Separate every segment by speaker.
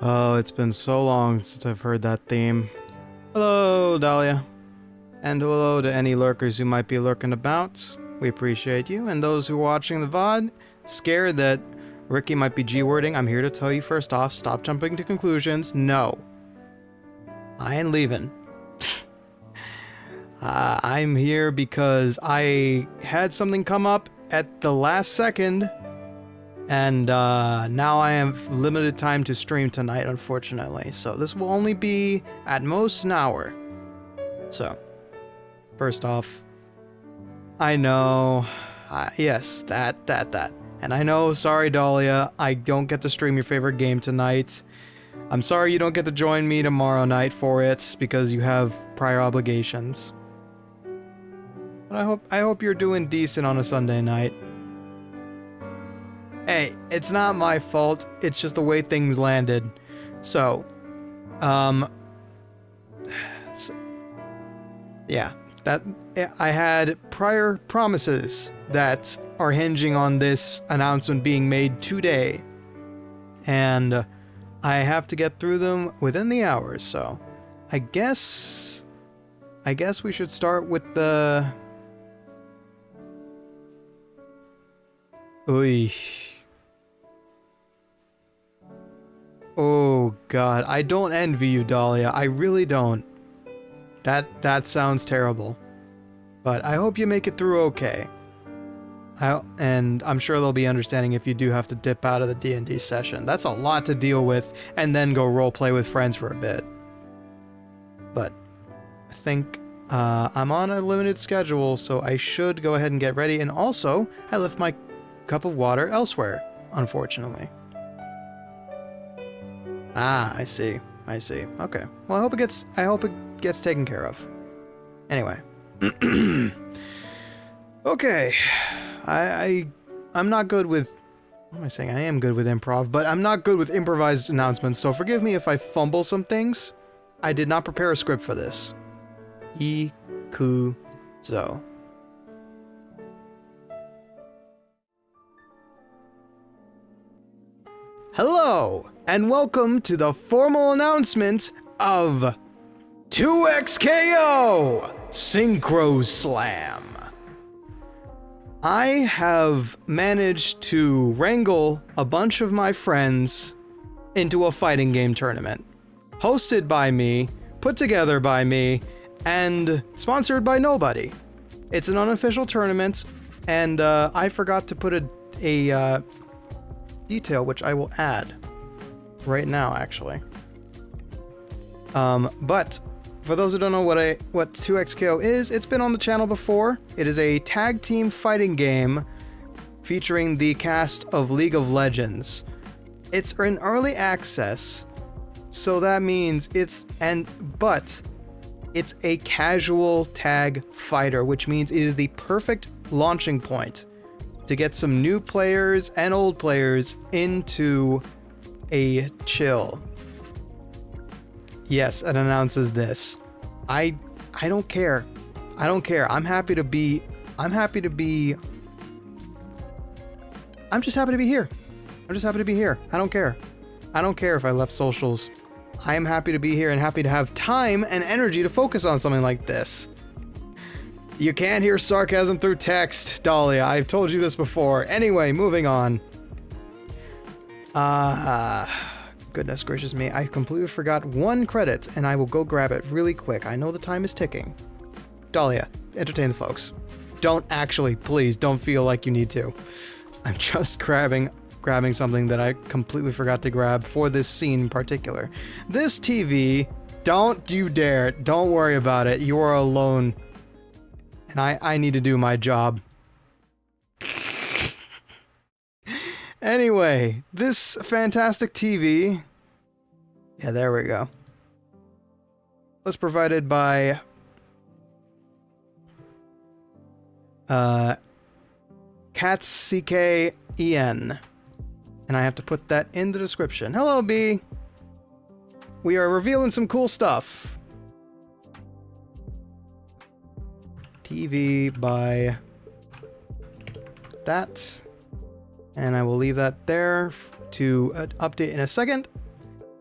Speaker 1: Oh, it's been so long since I've heard that theme. Hello, Dahlia. And hello to any lurkers who might be lurking about. We appreciate you. And those who are watching the VOD, scared that Ricky might be G-wording, I'm here to tell you first off, stop jumping to conclusions. No. I ain't leaving. I'm here because I had something come up at the last second, and now I have limited time to stream tonight, unfortunately. So this will only be at most an hour. So, first off, I know, yes, that. And I know, sorry Dahlia, I don't get to stream your favorite game tonight. I'm sorry you don't get to join me tomorrow night for it, because you have prior obligations. But I hope you're doing decent on a Sunday night. Hey, it's not my fault, it's just the way things landed. So, yeah, I had prior promises that are hinging on this announcement being made today. And I have to get through them within the hours, so I guess we should start with the... Oy. Oh god, I don't envy you, Dahlia. I really don't. That sounds terrible. But I hope you make it through okay. And I'm sure they'll be understanding if you do have to dip out of the D&D session. That's a lot to deal with, and then go roleplay with friends for a bit. But I think I'm on a limited schedule, so I should go ahead and get ready. And also, I left my cup of water elsewhere, unfortunately. Ah, I see. Okay. Well, I hope it gets taken care of. Anyway. Okay. I'm not good with... What am I saying? I am good with improv, but I'm not good with improvised announcements, so forgive me if I fumble some things. I did not prepare a script for this. Kuukuistudio. Hello, and welcome to the formal announcement of 2XKO SYNCHRO-SLAM. I have managed to wrangle a bunch of my friends into a fighting game tournament. Hosted by me, put together by me, and sponsored by nobody. It's an unofficial tournament, and I forgot to put a detail, which I will add right now, actually. But for those who don't know what 2XKO is, it's been on the channel before. It is a tag team fighting game featuring the cast of League of Legends. It's in early access, so that means it's a casual tag fighter, which means it is the perfect launching point to get some new players and old players into a chill. Yes, it announces this. I don't care. I'm just happy to be here. I don't care. I don't care if I left socials. I am happy to be here and happy to have time and energy to focus on something like this. You can't hear sarcasm through text, Dahlia. I've told you this before. Anyway, moving on. Goodness gracious me. I completely forgot one credit, and I will go grab it really quick. I know the time is ticking. Dahlia, entertain the folks. Please, don't feel like you need to. I'm just grabbing something that I completely forgot to grab for this scene in particular. This TV, don't you dare. Don't worry about it. You are alone. And I need to do my job. Anyway, this fantastic TV... Yeah, there we go. Was provided by... Cats CKEN. And I have to put that in the description. Hello, B! We are revealing some cool stuff. TV by that. And I will leave that there to update in a second.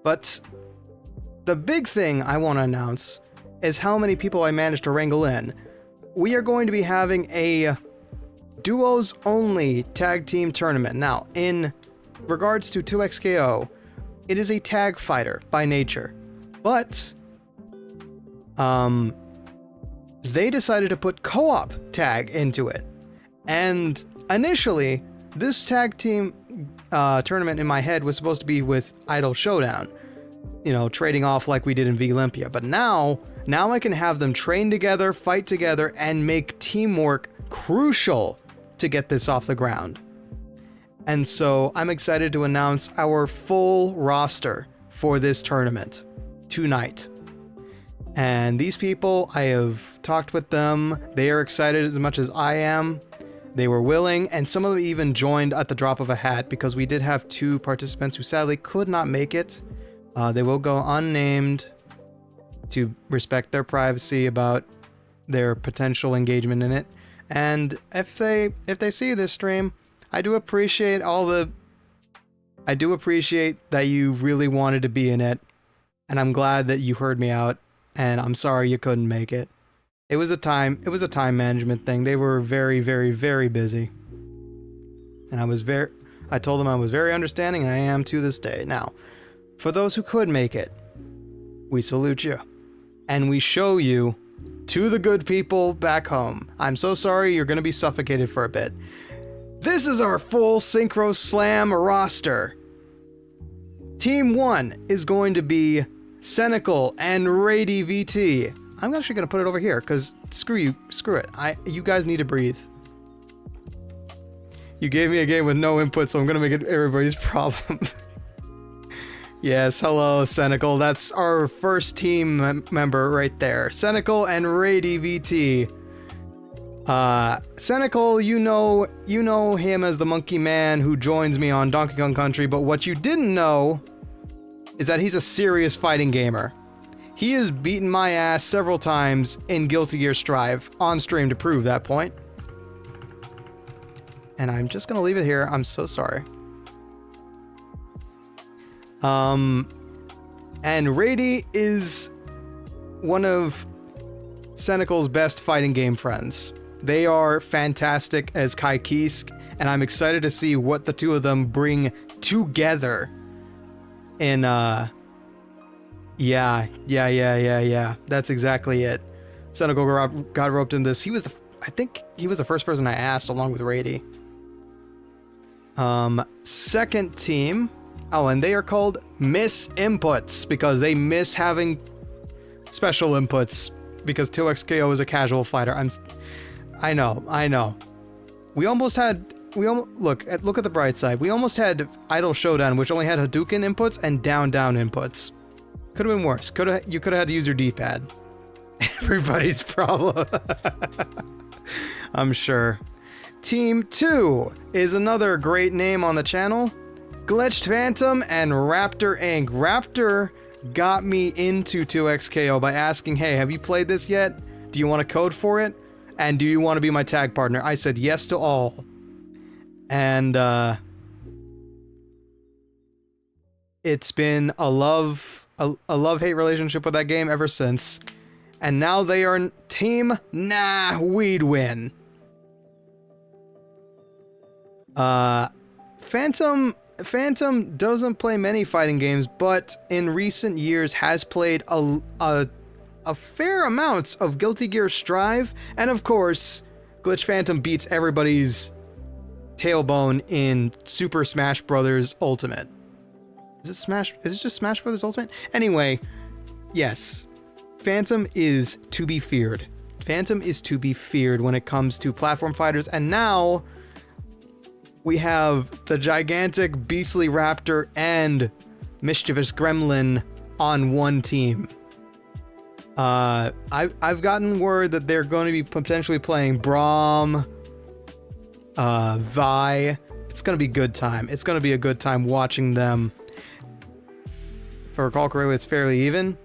Speaker 1: But the big thing I want to announce is how many people I managed to wrangle in. We are going to be having a duos only tag team tournament. Now, in regards to 2XKO, it is a tag fighter by nature, but they decided to put co-op tag into it. And initially, this tag team tournament in my head was supposed to be with Idol Showdown, you know, trading off like we did in V-Olympia. But now I can have them train together, fight together, and make teamwork crucial to get this off the ground. And so I'm excited to announce our full roster for this tournament tonight. And these people, I have talked with them. They are excited as much as I am. They were willing, and some of them even joined at the drop of a hat, because we did have 2 participants who sadly could not make it. They will go unnamed to respect their privacy about their potential engagement in it. And if they see this stream, I do appreciate that you really wanted to be in it, and I'm glad that you heard me out, and I'm sorry you couldn't make it. It was a time management thing. They were very, very, very busy. And I told them I was very understanding, and I am to this day. Now, for those who could make it, we salute you. And we show you to the good people back home. I'm so sorry you're going to be suffocated for a bit. This is our full Synchro-SLAM roster. Team 1 is going to be Cenical and Rady VT. I'm actually going to put it over here, because screw it. You guys need to breathe. You gave me a game with no input, so I'm going to make it everybody's problem. Yes, hello, Cenical. That's our first team member right there. Cenical and Rady VT. Cenical, you know him as the monkey man who joins me on Donkey Kong Country, but what you didn't know is that he's a serious fighting gamer. He has beaten my ass several times in Guilty Gear Strive on stream to prove that point. And I'm just gonna leave it here. I'm so sorry. And Rady is one of Cenical's best fighting game friends. They are fantastic as Kai Kisk, and I'm excited to see what the two of them bring together in, yeah. That's exactly it. Cenical got roped in this. I think he was the first person I asked, along with Rady. Second team. Oh, and they are called Miss Inputs, because they miss having special inputs, because 2XKO is a casual fighter. I know. Look at the bright side. We almost had Idol Showdown, which only had Hadouken inputs and down inputs. Could have been worse. You could have had to use your D-pad. Everybody's problem. I'm sure. Team 2 is another great name on the channel. Glitched Phantom and Raptor Inc. Raptor got me into 2XKO by asking, hey, have you played this yet? Do you want a code for it? And do you want to be my tag partner? I said yes to all. And it's been a love-hate relationship with that game ever since. And now they are team, nah, we'd win. Phantom doesn't play many fighting games, but in recent years has played a fair amounts of Guilty Gear Strive, and of course, Glitch Phantom beats everybody's tailbone in Super Smash Bros. Ultimate. Is it just Smash Bros. Ultimate? Anyway, yes, Phantom is to be feared. Phantom is to be feared when it comes to platform fighters, and now we have the gigantic beastly raptor and mischievous gremlin on one team. I've gotten word that they're going to be potentially playing Braum, Vi. It's going to be a good time. It's going to be a good time watching them. If I recall correctly, it's fairly even.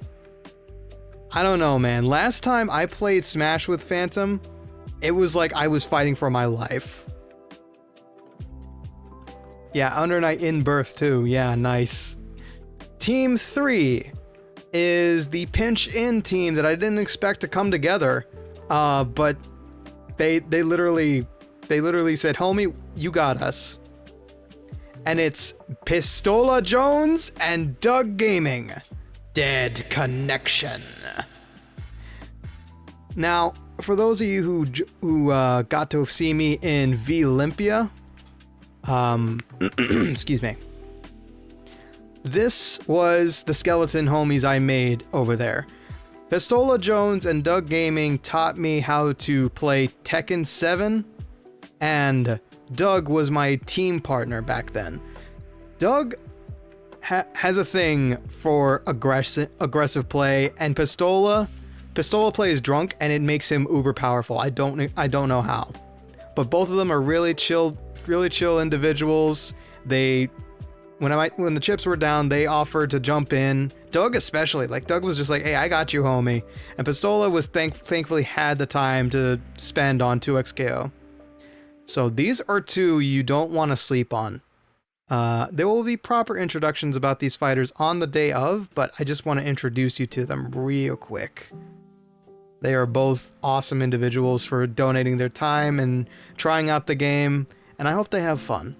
Speaker 1: I don't know, man. Last time I played Smash with Phantom, it was like I was fighting for my life. Yeah, Under Night in Birth too. Yeah, nice. Team 3 is the pinch-in team that I didn't expect to come together, but they literally said, "Homie, you got us." And it's Pistola Jones and Doug Gaming. Dead Connection. Now, for those of you who got to see me in Vylympia, excuse me. This was the skeleton homies I made over there. Pistola Jones and Doug Gaming taught me how to play Tekken 7, and Doug was my team partner back then. Doug has a thing for aggressive play, and Pistola plays drunk, and it makes him uber powerful. I don't know how, but both of them are really chill individuals. When the chips were down, they offered to jump in. Doug especially, Doug was just like, "Hey, I got you, homie." And Pistola was thankfully had the time to spend on 2XKO. So these are two you don't want to sleep on. There will be proper introductions about these fighters on the day of, but I just want to introduce you to them real quick. They are both awesome individuals for donating their time and trying out the game, and I hope they have fun.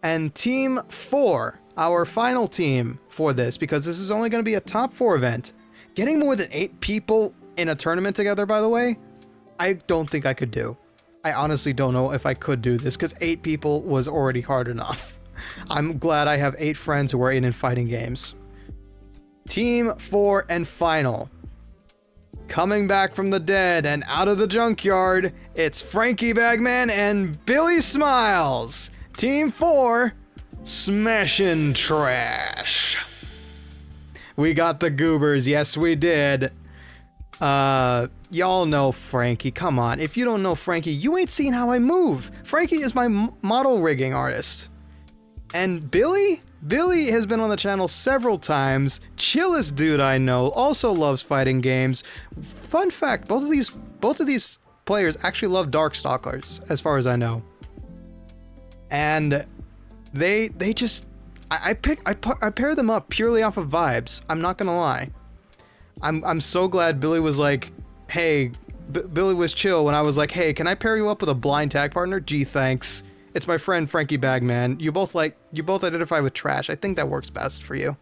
Speaker 1: And Team 4, our final team for this, because this is only going to be a top 4 event. Getting more than 8 people in a tournament together, by the way, I don't think I could do. I honestly don't know if I could do this, because 8 people was already hard enough. I'm glad I have 8 friends who are in fighting games. Team 4 and final. Coming back from the dead and out of the junkyard, it's Franky Bagman and Billy Smiles. Team 4, SMASHIN Trash. We got the goobers, yes we did. Y'all know Franky, come on. If you don't know Franky, you ain't seen how I move. Franky is my model rigging artist. And Billy has been on the channel several times. Chillest dude I know, also loves fighting games. Fun fact, both of these players actually love Darkstalkers, as far as I know. And they just I pair them up purely off of vibes. I'm not gonna lie. I'm so glad Billy was like, "Hey," Billy was chill when I was like, "Hey, can I pair you up with a blind tag partner?" Gee, thanks. It's my friend Franky Bagman. You both identify with trash. I think that works best for you.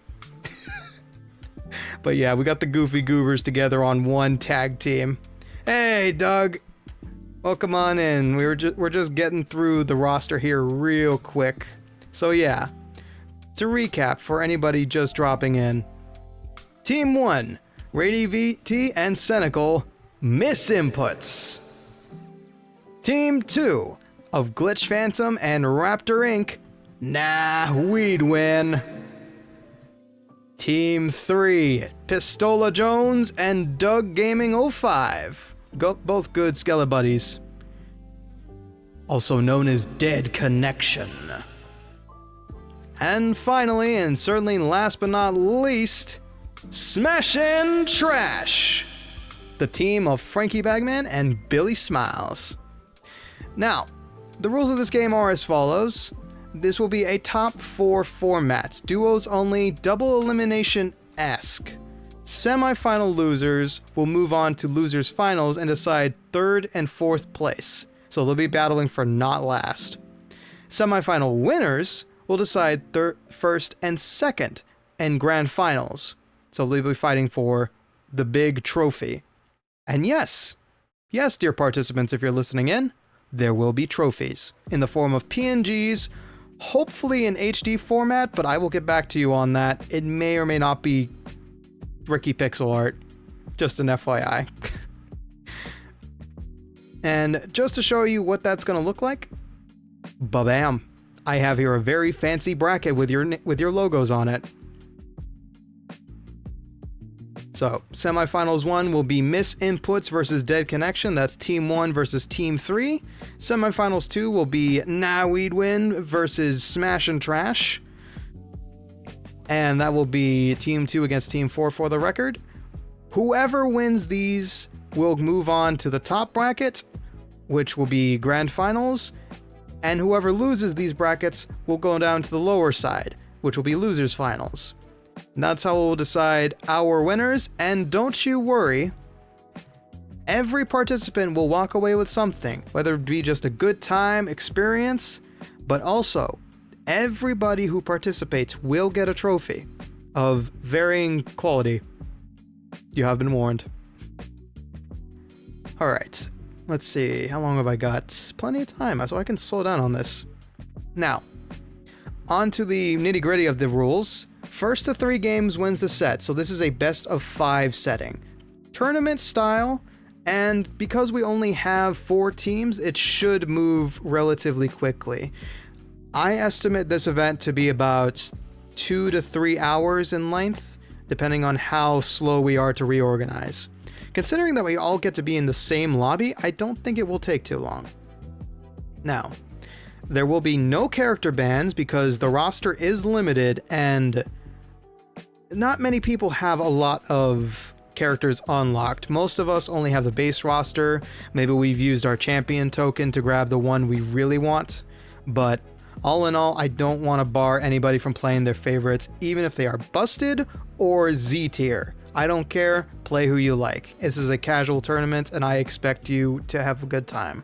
Speaker 1: But yeah, we got the goofy goobers together on one tag team. Hey, Doug. Welcome on in. We're just getting through the roster here real quick. So yeah, to recap for anybody just dropping in. Team 1, Rady VT and Cynical, miss inputs. Team 2 of Glitch Phantom and Raptor Inc., nah, we'd win. Team 3, Pistola Jones and Doug Gaming 05. Both good skele buddies. Also known as Dead Connection. And finally, and certainly last but not least, SMASHIN Trash. The team of Franky Bagman and Billy Smiles. Now, the rules of this game are as follows. This will be a top 4 format. Duos only, double elimination-esque. Semi-final losers will move on to losers finals and decide 3rd and 4th place. So they'll be battling for not last. Semi-final winners will decide 1st and 2nd in grand finals. So they'll be fighting for the big trophy. And yes, dear participants, if you're listening in, there will be trophies in the form of PNGs, hopefully in HD format, but I will get back to you on that. It may or may not be Ricky pixel art, just an FYI. And just to show you what that's gonna look like, ba-bam, I have here a very fancy bracket with your logos on it. So semifinals 1 will be Miss Inputs versus Dead Connection. That's Team 1 versus Team 3. Semifinals 2 will be Nah We'd Win versus SMASHIN Trash. And that will be Team 2 against Team 4 for the record. Whoever wins these will move on to the top bracket, which will be Grand Finals. And whoever loses these brackets will go down to the lower side. which will be losers finals. And that's how we'll decide our winners, and don't you worry, every participant will walk away with something, whether it be just a good time experience, but also everybody who participates will get a trophy of varying quality. You have been warned. Alright, let's see, how long have I got? Plenty of time, so I can slow down on this. Now, on to the nitty-gritty of the rules. First to 3 games wins the set, so this is a best of 5 setting. Tournament style, and because we only have 4 teams, it should move relatively quickly. I estimate this event to be about 2 to 3 hours in length, depending on how slow we are to reorganize. Considering that we all get to be in the same lobby, I don't think it will take too long. Now, there will be no character bans because the roster is limited and not many people have a lot of characters unlocked. Most of us only have the base roster. Maybe we've used our champion token to grab the one we really want, but all in all, I don't want to bar anybody from playing their favorites, even if they are busted or Z tier. I don't care, play who you like. This is a casual tournament and I expect you to have a good time.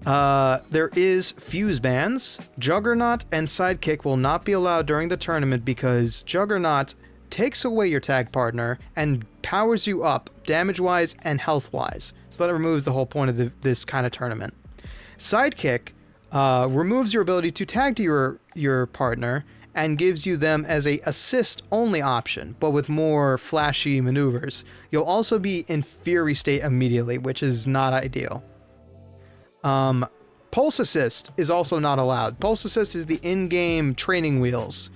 Speaker 1: There is fuse bans. Juggernaut and Sidekick will not be allowed during the tournament because Juggernaut takes away your tag partner and powers you up damage-wise and health-wise. So that removes the whole point of this kind of tournament. Sidekick removes your ability to tag to your partner and gives you them as a assist-only option, but with more flashy maneuvers. You'll also be in Fury state immediately, which is not ideal. Pulse Assist is also not allowed. Pulse Assist is the in-game training wheels.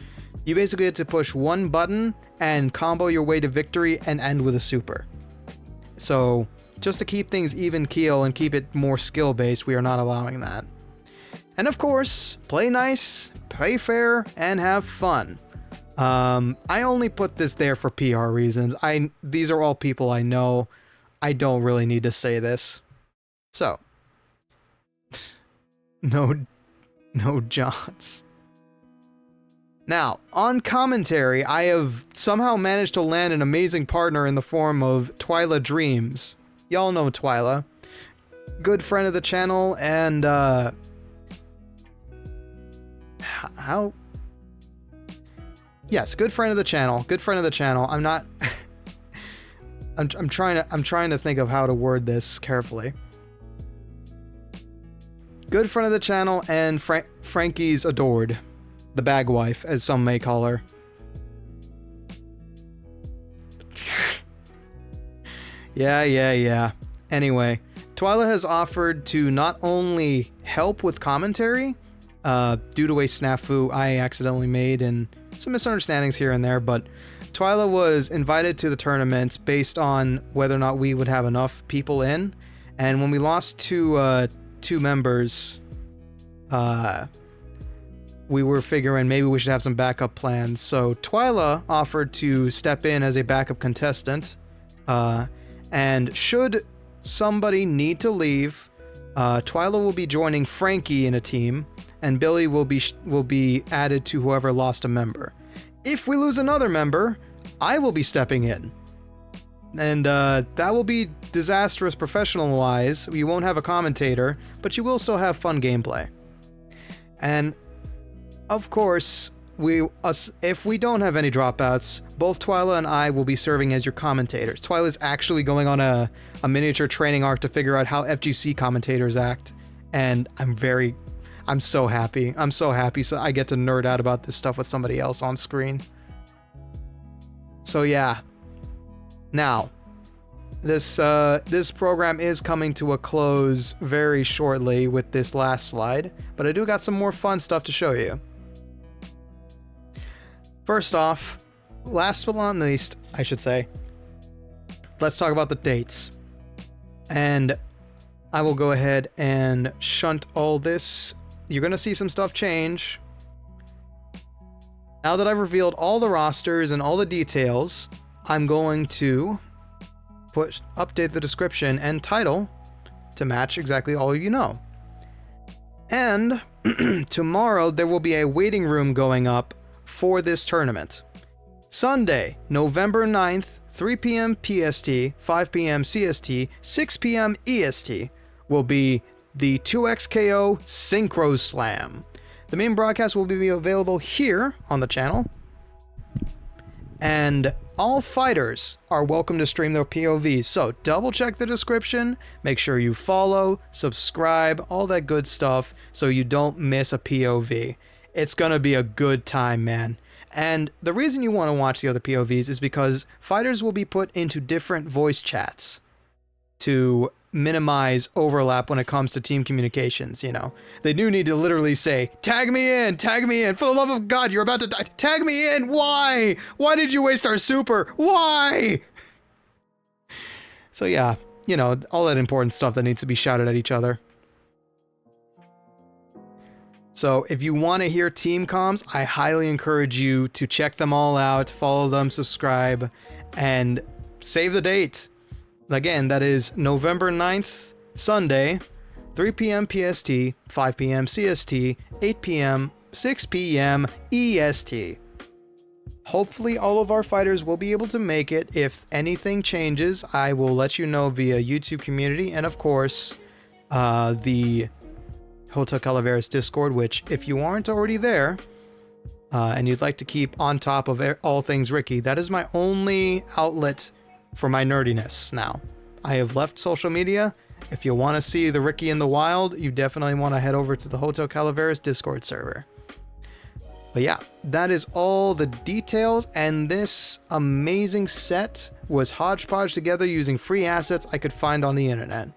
Speaker 1: You basically get to push one button and combo your way to victory and end with a super. So, just to keep things even keel and keep it more skill-based, we are not allowing that. And of course, play nice, play fair, and have fun. I only put this there for PR reasons. These are all people I know. I don't really need to say this. So, no Johns. Now, on commentary, I have somehow managed to land an amazing partner in the form of twyladreams. Y'all know Twyla. Good friend of the channel, and how? Yes, good friend of the channel. Good friend of the channel. I'm not. I'm trying to think of how to word this carefully. Good friend of the channel and Franky's adored, the bag wife, as some may call her. Yeah. Anyway, Twyla has offered to not only help with commentary, due to a snafu I accidentally made and some misunderstandings here and there, but Twyla was invited to the tournaments based on whether or not we would have enough people in, and when we lost two members, we were figuring maybe we should have some backup plans. So Twyla offered to step in as a backup contestant, and should somebody need to leave, Twyla will be joining Franky in a team, and Billy will be added to whoever lost a member. If we lose another member, I will be stepping in. And that will be disastrous professional-wise. You won't have a commentator, but you will still have fun gameplay. And of course, if we don't have any dropouts, both Twyla and I will be serving as your commentators. Twyla's actually going on a miniature training arc to figure out how FGC commentators act, and I'm so happy. I'm so happy so I get to nerd out about this stuff with somebody else on screen. So yeah. Now, this program is coming to a close very shortly with this last slide, but I do got some more fun stuff to show you. First off, last but not least, I should say, let's talk about the dates. And I will go ahead and shunt all this. You're going to see some stuff change. Now that I've revealed all the rosters and all the details, I'm going to update the description and title to match exactly all you know. And tomorrow there will be a waiting room going up for this tournament. Sunday, November 9th, 3 p.m. PST, 5 p.m. CST, 6 p.m. EST will be the 2XKO SYNCHRO-SLAM. The main broadcast will be available here on the channel, and all fighters are welcome to stream their POVs, so double check the description, make sure you follow, subscribe, all that good stuff so you don't miss a POV. It's gonna be a good time, man. And the reason you want to watch the other POVs is because fighters will be put into different voice chats to minimize overlap when it comes to team communications, you know. They do need to literally say, tag me in, for the love of God, you're about to die, tag me in, why? Why did you waste our super? Why? So yeah, you know, all that important stuff that needs to be shouted at each other. So if you want to hear team comms, I highly encourage you to check them all out, follow them, subscribe, and save the date. Again, that is November 9th, Sunday, 3 p.m. PST, 5 p.m. CST, 8 p.m., 6 p.m. EST. Hopefully all of our fighters will be able to make it. If anything changes, I will let you know via YouTube community, and of course, the Hotel Calaveras Discord, which if you aren't already there, and you'd like to keep on top of all things Ricky, that is my only outlet for my nerdiness now. I have left social media. If you want to see the Ricky in the wild, you definitely want to head over to the Hotel Calaveras Discord server. But yeah, that is all the details, and this amazing set was hodgepodge together using free assets I could find on the internet.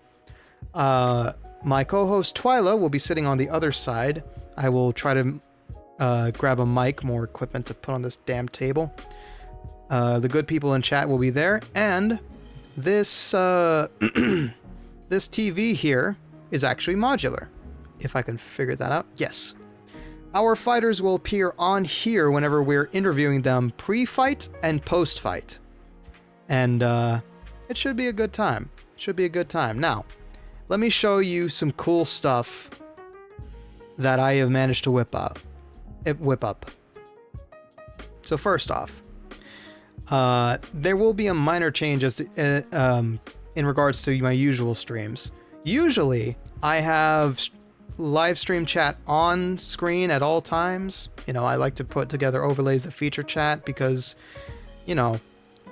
Speaker 1: My co-host Twyla will be sitting on the other side. I will try to grab a mic, more equipment to put on this damn table. The good people in chat will be there, and this this TV here is actually modular, if I can figure that out. Yes. Our fighters will appear on here whenever we're interviewing them pre-fight and post-fight. And it should be a good time. It should be a good time. Now, let me show you some cool stuff that I have managed to whip up. So first off, there will be a minor change as to, in regards to my usual streams. Usually, I have live stream chat on screen at all times. You know, I like to put together overlays that feature chat because, you know,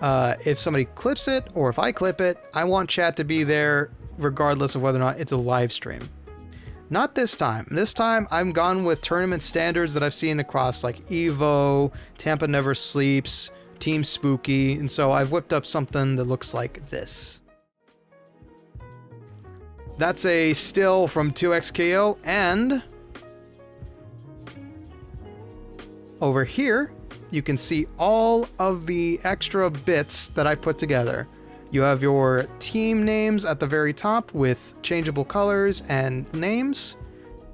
Speaker 1: if somebody clips it or if I clip it, I want chat to be there regardless of whether or not it's a live stream. Not this time. This time, I'm gone with tournament standards that I've seen across like Evo, Tampa Never Sleeps, Team Spooky, and so I've whipped up something that looks like this. That's a still from 2XKO, and over here, you can see all of the extra bits that I put together. You have your team names at the very top with changeable colors and names,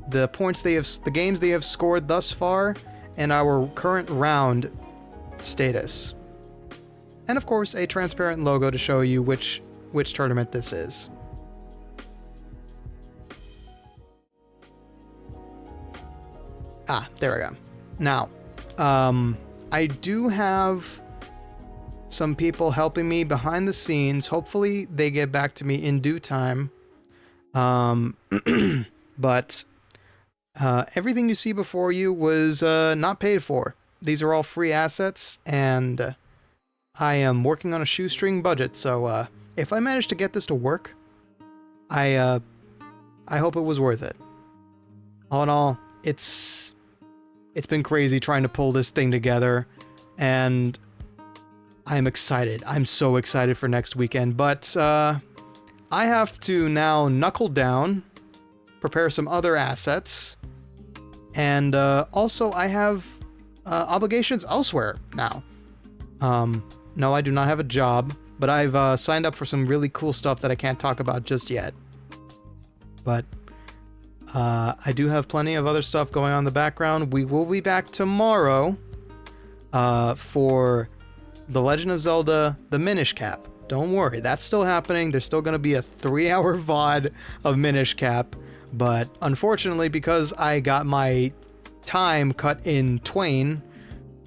Speaker 1: the points the games they have scored thus far, and our current round status. And of course, a transparent logo to show you which tournament this is. Ah, there we go. Now, I do have some people helping me behind the scenes. Hopefully they get back to me in due time. But everything you see before you was not paid for. These are all free assets, and I am working on a shoestring budget, so if I manage to get this to work, I hope it was worth it. All in all, it's been crazy trying to pull this thing together, and I'm excited. I'm so excited for next weekend, but I have to now knuckle down, prepare some other assets, and also I have obligations elsewhere now. No, I do not have a job, but I've signed up for some really cool stuff that I can't talk about just yet. But I do have plenty of other stuff going on in the background. We will be back tomorrow for The Legend of Zelda, the Minish Cap. Don't worry, that's still happening. There's still going to be a 3-hour VOD of Minish Cap. But unfortunately, because I got my time cut in twain,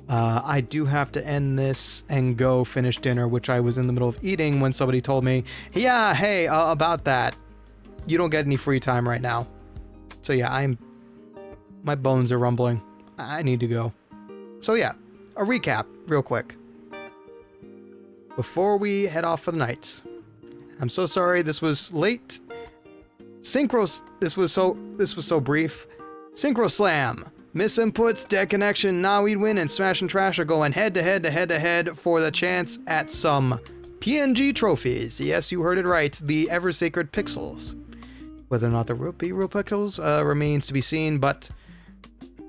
Speaker 1: I do have to end this and go finish dinner, which I was in the middle of eating when somebody told me, yeah, hey, about that, you don't get any free time right now. So yeah, my bones are rumbling. I need to go. So yeah, a recap real quick before we head off for the night. I'm so sorry this was late. This was so brief. Synchro-SLAM. Miss inputs, dead connection, nah we'd win, and Smash and Trash are going head to head for the chance at some PNG trophies. Yes, you heard it right, the ever sacred pixels. Whether or not there will be real pixels remains to be seen, but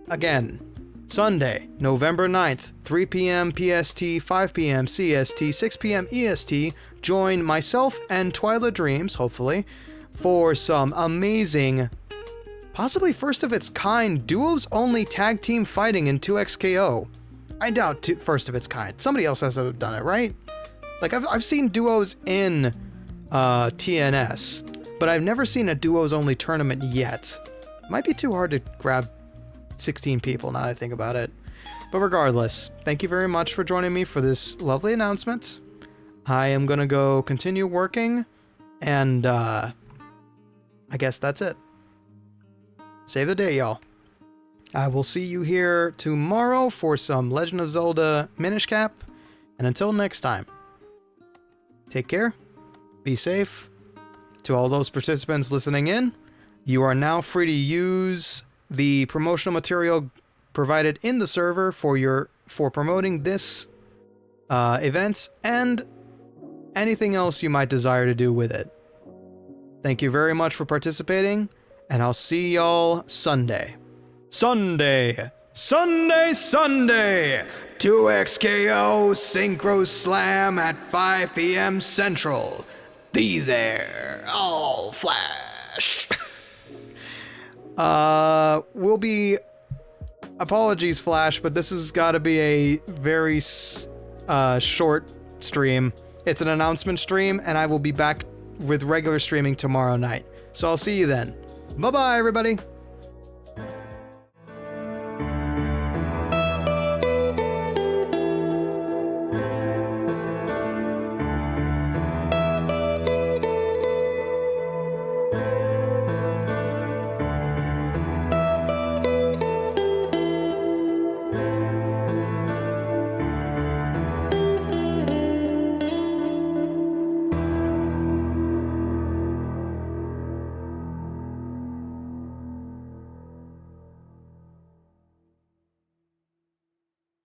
Speaker 1: again, Sunday, November 9th, 3 p.m. PST, 5 p.m. CST, 6 p.m. EST, join myself and twyladreams, hopefully, for some amazing, possibly first of its kind, duos only tag team fighting in 2XKO. I doubt first of its kind. Somebody else has to have done it, right? Like, I've seen duos in TNS, but I've never seen a duos only tournament yet. Might be too hard to grab 16 people now that I think about it. But regardless, thank you very much for joining me for this lovely announcement. I am gonna go continue working, and I guess that's it. Save the day, y'all. I will see you here tomorrow for some Legend of Zelda Minish Cap, and until next time, take care, be safe. To all those participants listening in, you are now free to use the promotional material provided in the server for promoting this event and anything else you might desire to do with it. Thank you very much for participating, and I'll see y'all Sunday. Sunday! 2XKO Synchro-SLAM at 5 p.m. Central. Be there. Oh, Flash. We'll be... Apologies, Flash, but this has got to be a very short stream. It's an announcement stream, and I will be back with regular streaming tomorrow night. So I'll see you then. Bye-bye, everybody.